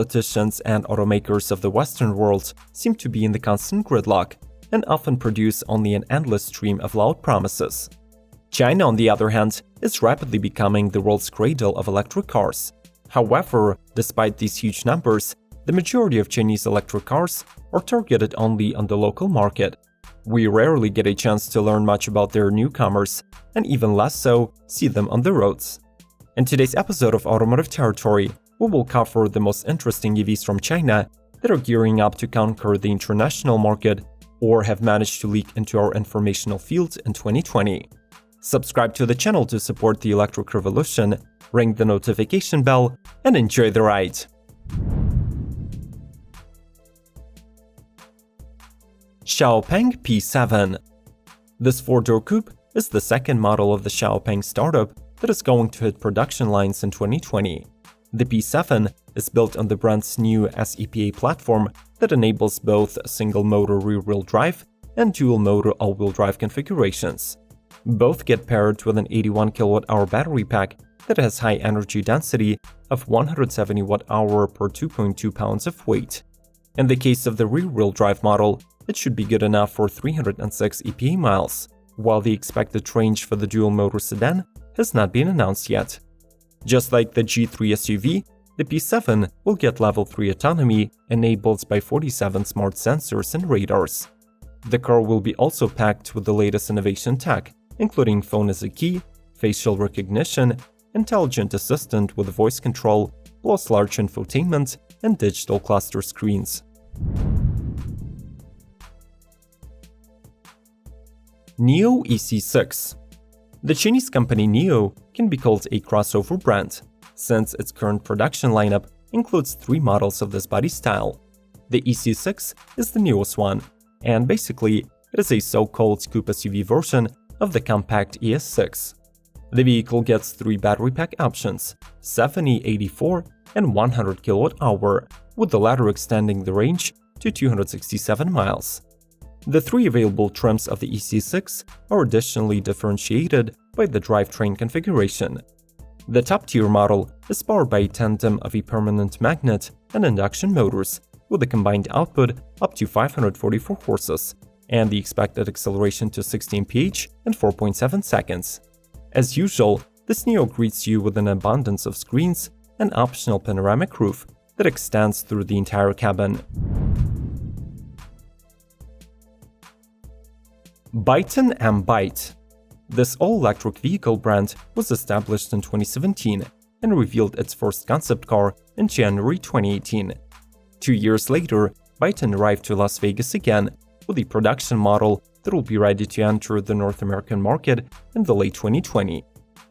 Politicians and automakers of the Western world seem to be in the constant gridlock and often produce only an endless stream of loud promises. China, on the other hand, is rapidly becoming the world's cradle of electric cars. However, despite these huge numbers, the majority of Chinese electric cars are targeted only on the local market. We rarely get a chance to learn much about their newcomers, and even less so, see them on the roads. In today's episode of Automotive Territory, we will cover the most interesting EVs from China that are gearing up to conquer the international market or have managed to leak into our informational field in 2020. Subscribe to the channel to support the electric revolution, ring the notification bell, and enjoy the ride. Xiaopeng P7. This four-door coupe is the second model of the Xiaopeng startup that is going to hit production lines in 2020. The P7 is built on the brand's new SEPA platform that enables both single-motor rear-wheel drive and dual-motor all-wheel drive configurations. Both get paired with an 81 kWh battery pack that has high energy density of 170 Wh per 2.2 pounds of weight. In the case of the rear-wheel drive model, it should be good enough for 306 EPA miles, while the expected range for the dual-motor sedan has not been announced yet. Just like the G3 SUV, the P7 will get Level 3 autonomy enabled by 47 smart sensors and radars. The car will be also packed with the latest innovation tech, including phone as a key, facial recognition, intelligent assistant with voice control, plus large infotainment and digital cluster screens. NIO EC6. The Chinese company NIO can be called a crossover brand, since its current production lineup includes three models of this body style. The EC6 is the newest one, and basically it is a so-called coupe SUV version of the compact ES6. The vehicle gets three battery pack options, 70, 84, and 100 kWh, with the latter extending the range to 267 miles. The three available trims of the EC6 are additionally differentiated by the drivetrain configuration. The top-tier model is powered by a tandem of a permanent magnet and induction motors, with a combined output up to 544 horses, and the expected acceleration to 16 mph in 4.7 seconds. As usual, this NIO greets you with an abundance of screens and optional panoramic roof that extends through the entire cabin. Byton M Byte. This all-electric vehicle brand was established in 2017 and revealed its first concept car in January 2018. 2 years later, Byton arrived to Las Vegas again with a production model that will be ready to enter the North American market in the late 2020.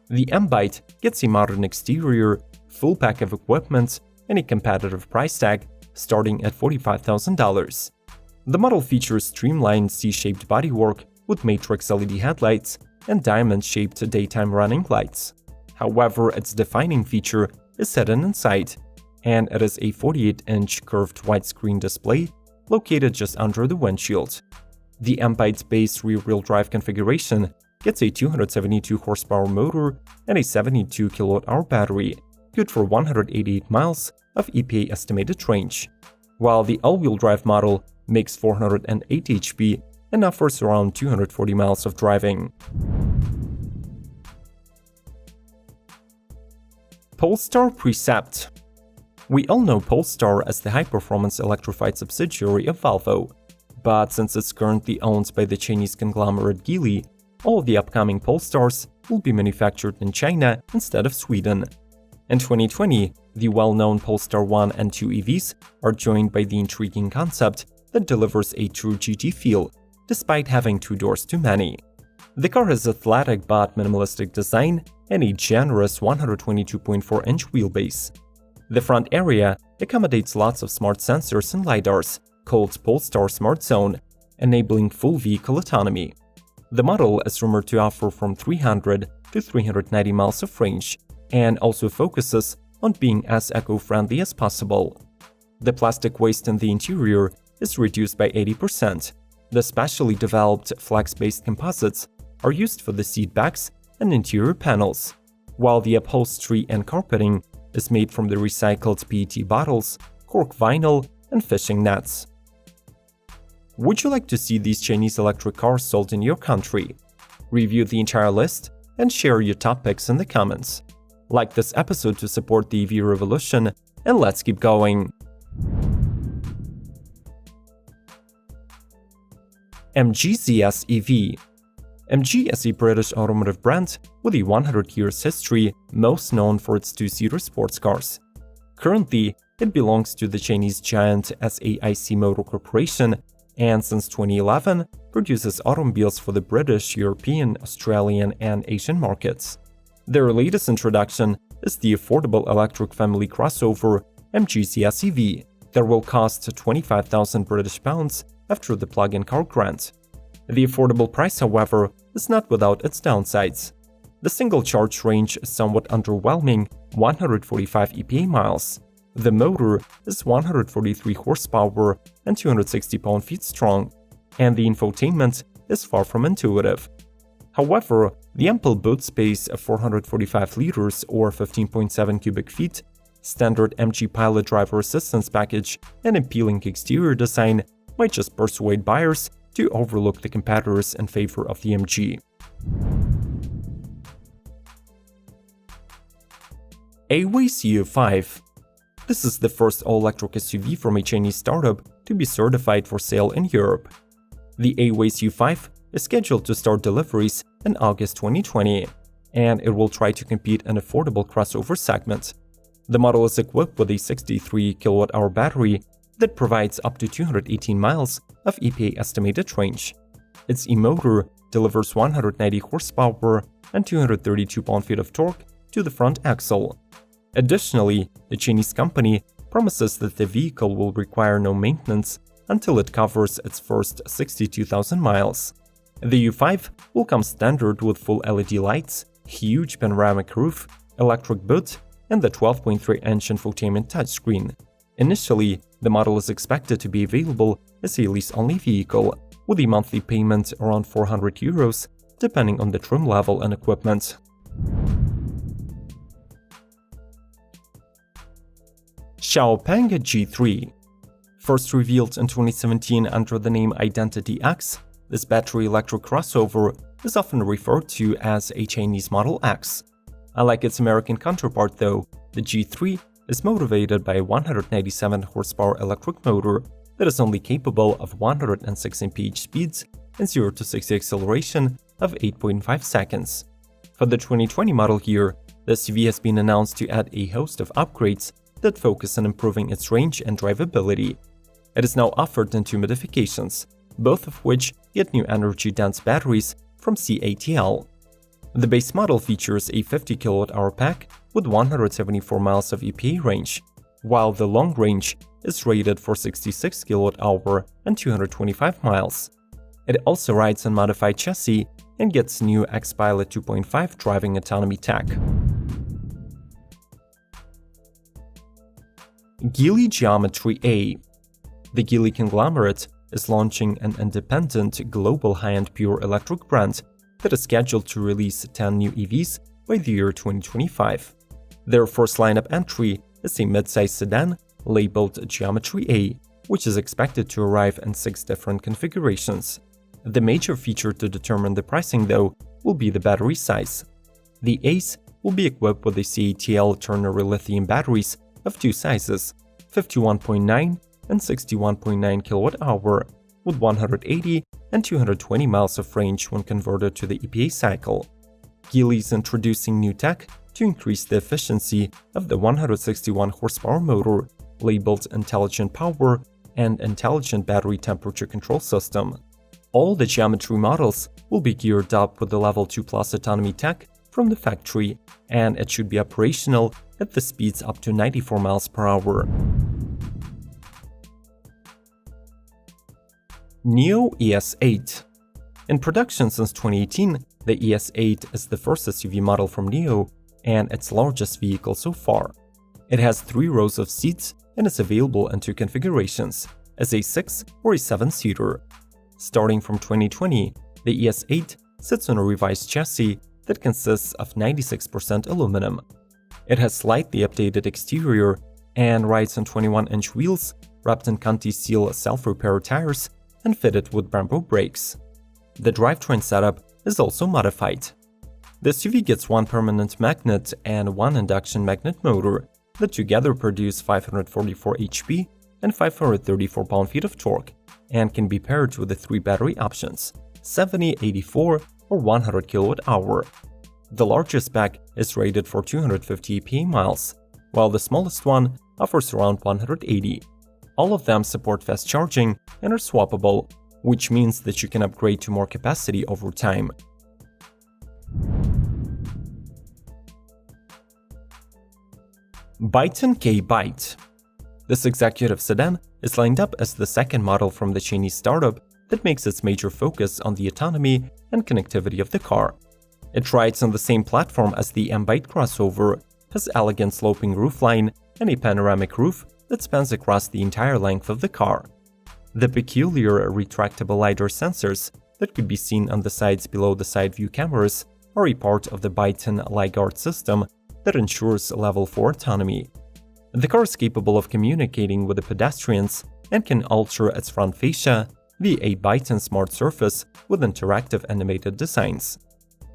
The M Byte gets a modern exterior, full pack of equipment, and a competitive price tag starting at $45,000. The model features streamlined C-shaped bodywork with matrix LED headlights and diamond-shaped daytime running lights. However, its defining feature is hidden inside, and it is a 48-inch curved widescreen display located just under the windshield. The M Byte's base rear-wheel drive configuration gets a 272 horsepower motor and a 72 kWh battery, good for 188 miles of EPA estimated range, while the all-wheel drive model makes 408 HP and offers around 240 miles of driving. Polestar Precept. We all know Polestar as the high-performance electrified subsidiary of Volvo, but since it's currently owned by the Chinese conglomerate Geely, all of the upcoming Polestars will be manufactured in China instead of Sweden. In 2020, the well-known Polestar 1 and 2 EVs are joined by the intriguing concept that delivers a true GT feel, despite having two doors too many. The car has athletic but minimalistic design and a generous 122.4-inch wheelbase. The front area accommodates lots of smart sensors and LiDARs, called Polestar Smart Zone, enabling full vehicle autonomy. The model is rumored to offer from 300 to 390 miles of range, and also focuses on being as eco-friendly as possible. The plastic waste in the interior is reduced by 80%. The specially developed flex-based composites are used for the seat backs and interior panels, while the upholstery and carpeting is made from the recycled PET bottles cork vinyl, and fishing nets. Would you like to see these Chinese electric cars sold in your country? Review the entire list and share your top picks in the comments. Like this episode to support the EV revolution, and let's keep going. MG ZS EV. MG is a British automotive brand with a 100 years history, most known for its two-seater sports cars. Currently, it belongs to the Chinese giant SAIC Motor Corporation and since 2011 produces automobiles for the British, European, Australian, and Asian markets. Their latest introduction is the affordable electric family crossover MG ZS EV that will cost 25,000 British pounds after the plug-in car grant. The affordable price, however, is not without its downsides. The single charge range is somewhat underwhelming, 145 EPA miles. The motor is 143 horsepower and 260 pound-feet strong, and the infotainment is far from intuitive. However, the ample boot space of 445 liters or 15.7 cubic feet, standard MG Pilot driver assistance package, and appealing exterior design might just persuade buyers to overlook the competitors in favor of the MG. Aways U5. This is the first all-electric SUV from a Chinese startup to be certified for sale in Europe. The Aways U5 is scheduled to start deliveries in August 2020, and it will try to compete in affordable crossover segment. The model is equipped with a 63 kWh battery that provides up to 218 miles of EPA estimated range. Its e-motor delivers 190 horsepower and 232 pound-feet of torque to the front axle. Additionally, the Chinese company promises that the vehicle will require no maintenance until it covers its first 62,000 miles. The U5 will come standard with full LED lights, huge panoramic roof, electric boot, and the 12.3-inch infotainment touchscreen. Initially, the model is expected to be available as a lease-only vehicle, with a monthly payment around €400, depending on the trim level and equipment. Xiaopeng G3. First revealed in 2017 under the name Identity X, this battery electric crossover is often referred to as a Chinese Model X. Unlike its American counterpart though, the G3 is motivated by a 197 horsepower electric motor that is only capable of 106 mph speeds and 0 to 60 acceleration of 8.5 seconds. For the 2020 model year, the SUV has been announced to add a host of upgrades that focus on improving its range and drivability. It is now offered in two modifications, both of which get new energy-dense batteries from CATL. The base model features a 50 kWh pack with 174 miles of EPA range, while the long range is rated for 66 kWh and 225 miles. It also rides on modified chassis and gets new X-Pilot 2.5 driving autonomy tech. Geely Geometry A. The Geely conglomerate is launching an independent global high-end pure electric brand that is scheduled to release 10 new EVs by the year 2025. Their first lineup entry is a mid-size sedan labeled Geometry A, which is expected to arrive in 6 different configurations. The major feature to determine the pricing, though, will be the battery size. The Ace will be equipped with the CATL ternary lithium batteries of 2 sizes, 51.9 and 61.9 kWh, with 180 and 220 miles of range when converted to the EPA cycle. Geely is introducing new tech to increase the efficiency of the 161 horsepower motor, labeled Intelligent Power and Intelligent Battery Temperature Control System. All the Geometry models will be geared up with the Level 2 Plus autonomy tech from the factory, and it should be operational at the speeds up to 94 miles per hour. NIO ES8. In production since 2018, the ES8 is the first SUV model from NIO and its largest vehicle so far. It has 3 rows of seats and is available in 2 configurations, as a 6 or a 7-seater. Starting from 2020, the ES8 sits on a revised chassis that consists of 96% aluminum. It has slightly updated exterior and rides on 21-inch wheels wrapped in Conti-Seal self-repair tires and fitted with Brembo brakes. The drivetrain setup is also modified. The SUV gets one permanent magnet and one induction magnet motor that together produce 544 HP and 534 pound-feet of torque, and can be paired with the three battery options: 70, 84, or 100 kWh. The largest pack is rated for 250 EPA miles, while the smallest one offers around 180. All of them support fast charging and are swappable, which means that you can upgrade to more capacity over time. Byton K Byte. This executive sedan is lined up as the second model from the Chinese startup that makes its major focus on the autonomy and connectivity of the car. It rides on the same platform as the M Byte crossover, has elegant sloping roofline and a panoramic roof that spans across the entire length of the car. The peculiar retractable LiDAR sensors that could be seen on the sides below the side view cameras are a part of the Byton LiGuard system that ensures level 4 autonomy. The car is capable of communicating with the pedestrians and can alter its front fascia via a Byton smart surface with interactive animated designs.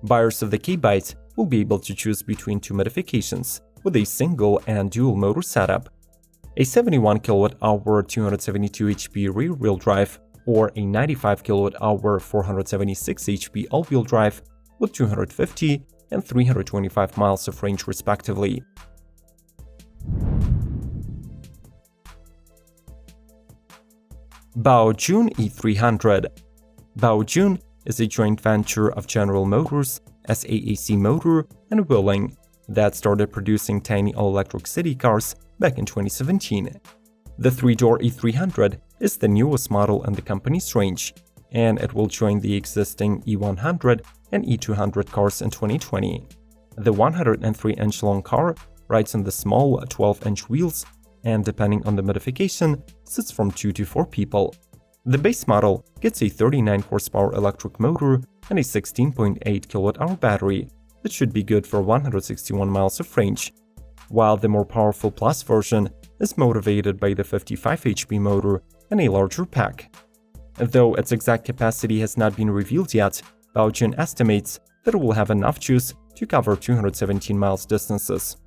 Buyers of the K Byte will be able to choose between two modifications with a single and dual motor setup: a 71 kWh 272 HP rear-wheel drive or a 95 kWh 476 HP all-wheel drive with 250 and 325 miles of range respectively. Baojun E300. Baojun is a joint venture of General Motors, SAAC Motor, and Wuling that started producing tiny all-electric city cars back in 2017. The three-door E300 is the newest model in the company's range, and it will join the existing E100 and E200 cars in 2020. The 103-inch long car rides on the small 12-inch wheels and, depending on the modification, sits from 2 to 4 people. The base model gets a 39 horsepower electric motor and a 16.8 kWh battery that should be good for 161 miles of range, while the more powerful Plus version is motivated by the 55 HP motor and a larger pack. Though its exact capacity has not been revealed yet, Baojun estimates that it will have enough juice to cover 217 miles distances.